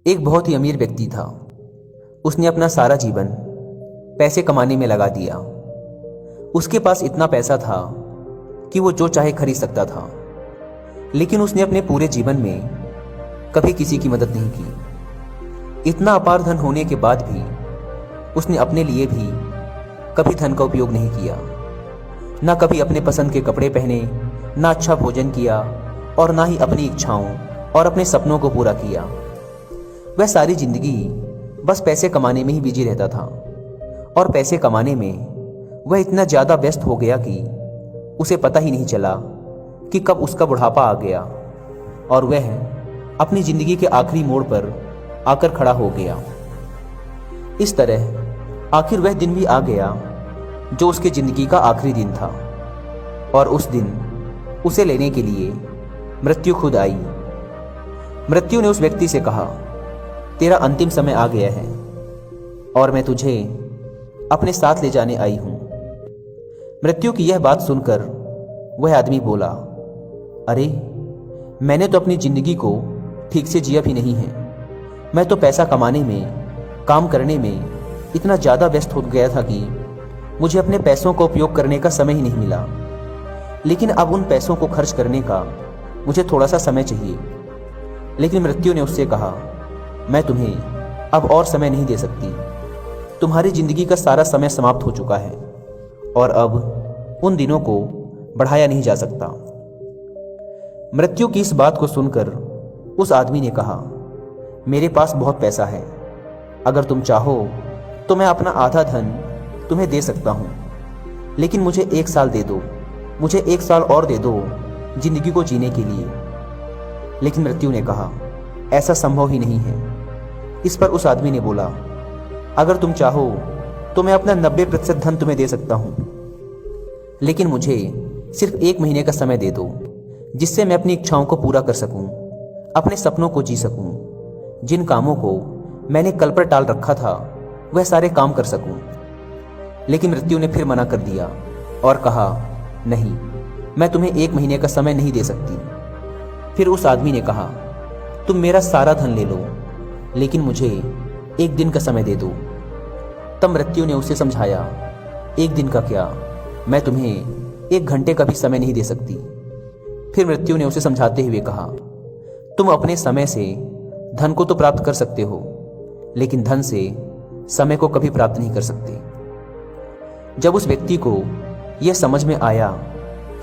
एक बहुत ही अमीर व्यक्ति था। उसने अपना सारा जीवन पैसे कमाने में लगा दिया। उसके पास इतना पैसा था कि वो जो चाहे खरीद सकता था, लेकिन उसने अपने पूरे जीवन में कभी किसी की मदद नहीं की। इतना अपार धन होने के बाद भी उसने अपने लिए भी कभी धन का उपयोग नहीं किया। ना कभी अपने पसंद के कपड़े पहने, ना अच्छा भोजन किया, और ना ही अपनी इच्छाओं और अपने सपनों को पूरा किया। वह सारी जिंदगी बस पैसे कमाने में ही बिजी रहता था, और पैसे कमाने में वह इतना ज़्यादा व्यस्त हो गया कि उसे पता ही नहीं चला कि कब उसका बुढ़ापा आ गया और वह अपनी ज़िंदगी के आखिरी मोड़ पर आकर खड़ा हो गया। इस तरह आखिर वह दिन भी आ गया जो उसके ज़िंदगी का आखिरी दिन था, और उस दिन उसे लेने के लिए मृत्यु खुद आई। मृत्यु ने उस व्यक्ति से कहा, तेरा अंतिम समय आ गया है और मैं तुझे अपने साथ ले जाने आई हूं। मृत्यु की यह बात सुनकर वह आदमी बोला, अरे मैंने तो अपनी जिंदगी को ठीक से जिया भी नहीं है। मैं तो पैसा कमाने में, काम करने में इतना ज़्यादा व्यस्त हो गया था कि मुझे अपने पैसों का उपयोग करने का समय ही नहीं मिला। लेकिन अब उन पैसों को खर्च करने का मुझे थोड़ा सा समय चाहिए। लेकिन मृत्यु ने उससे कहा, मैं तुम्हें अब और समय नहीं दे सकती। तुम्हारी जिंदगी का सारा समय समाप्त हो चुका है और अब उन दिनों को बढ़ाया नहीं जा सकता। मृत्यु की इस बात को सुनकर उस आदमी ने कहा, मेरे पास बहुत पैसा है, अगर तुम चाहो तो मैं अपना आधा धन तुम्हें दे सकता हूँ, लेकिन मुझे 1 साल दे दो, मुझे 1 साल और दे दो जिंदगी को जीने के लिए। लेकिन मृत्यु ने कहा, ऐसा संभव ही नहीं है। इस पर उस आदमी ने बोला, अगर तुम चाहो तो मैं अपना 90% धन तुम्हें दे सकता हूँ, लेकिन मुझे सिर्फ 1 महीने का समय दे दो, जिससे मैं अपनी इच्छाओं को पूरा कर सकूं, अपने सपनों को जी सकूं, जिन कामों को मैंने कल पर टाल रखा था वह सारे काम कर सकूं। लेकिन मृत्यु ने फिर मना कर दिया और कहा, नहीं, मैं तुम्हें 1 महीने का समय नहीं दे सकती। फिर उस आदमी ने कहा, तुम मेरा सारा धन ले लो, लेकिन मुझे 1 दिन का समय दे दो। तब मृत्यु ने उसे समझाया, 1 दिन का क्या, मैं तुम्हें 1 घंटे का भी समय नहीं दे सकती। फिर मृत्यु ने उसे समझाते हुए कहा, तुम अपने समय से धन को तो प्राप्त कर सकते हो, लेकिन धन से समय को कभी प्राप्त नहीं कर सकते। जब उस व्यक्ति को यह समझ में आया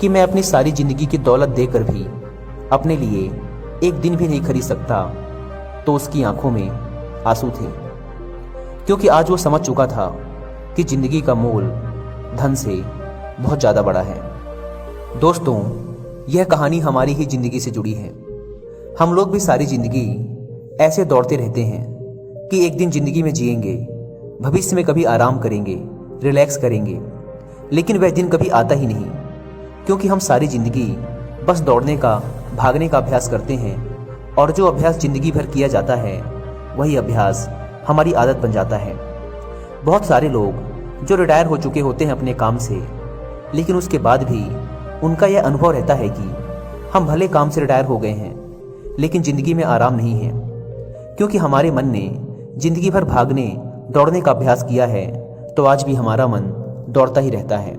कि मैं अपनी सारी जिंदगी की दौलत देकर भी अपने लिए 1 दिन भी नहीं खरीद सकता, तो उसकी आंखों में आंसू थे, क्योंकि आज वो समझ चुका था कि जिंदगी का मोल धन से बहुत ज़्यादा बड़ा है। दोस्तों, यह कहानी हमारी ही जिंदगी से जुड़ी है। हम लोग भी सारी जिंदगी ऐसे दौड़ते रहते हैं कि एक दिन जिंदगी में जिएंगे, भविष्य में कभी आराम करेंगे, रिलैक्स करेंगे, लेकिन वह दिन कभी आता ही नहीं, क्योंकि हम सारी जिंदगी बस दौड़ने का, भागने का अभ्यास करते हैं, और जो अभ्यास जिंदगी भर किया जाता है वही अभ्यास हमारी आदत बन जाता है। बहुत सारे लोग जो रिटायर हो चुके होते हैं अपने काम से, लेकिन उसके बाद भी उनका यह अनुभव रहता है कि हम भले काम से रिटायर हो गए हैं, लेकिन ज़िंदगी में आराम नहीं है, क्योंकि हमारे मन ने ज़िंदगी भर भागने, दौड़ने का अभ्यास किया है, तो आज भी हमारा मन दौड़ता ही रहता है।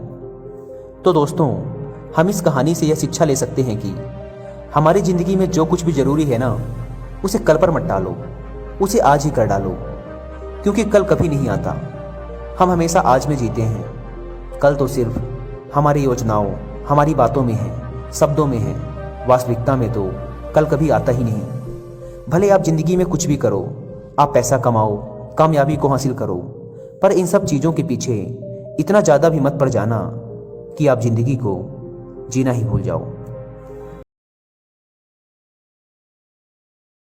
तो दोस्तों, हम इस कहानी से यह शिक्षा ले सकते हैं कि हमारी ज़िंदगी में जो कुछ भी ज़रूरी है ना, उसे कल पर मत डालो, उसे आज ही कर डालो, क्योंकि कल कभी नहीं आता। हम हमेशा आज में जीते हैं। कल तो सिर्फ हमारी योजनाओं, हमारी बातों में है, शब्दों में है। वास्तविकता में तो कल कभी आता ही नहीं। भले आप जिंदगी में कुछ भी करो, आप पैसा कमाओ, कामयाबी को हासिल करो, पर इन सब चीज़ों के पीछे इतना ज़्यादा भी मत पड़ जाना कि आप जिंदगी को जीना ही भूल जाओ।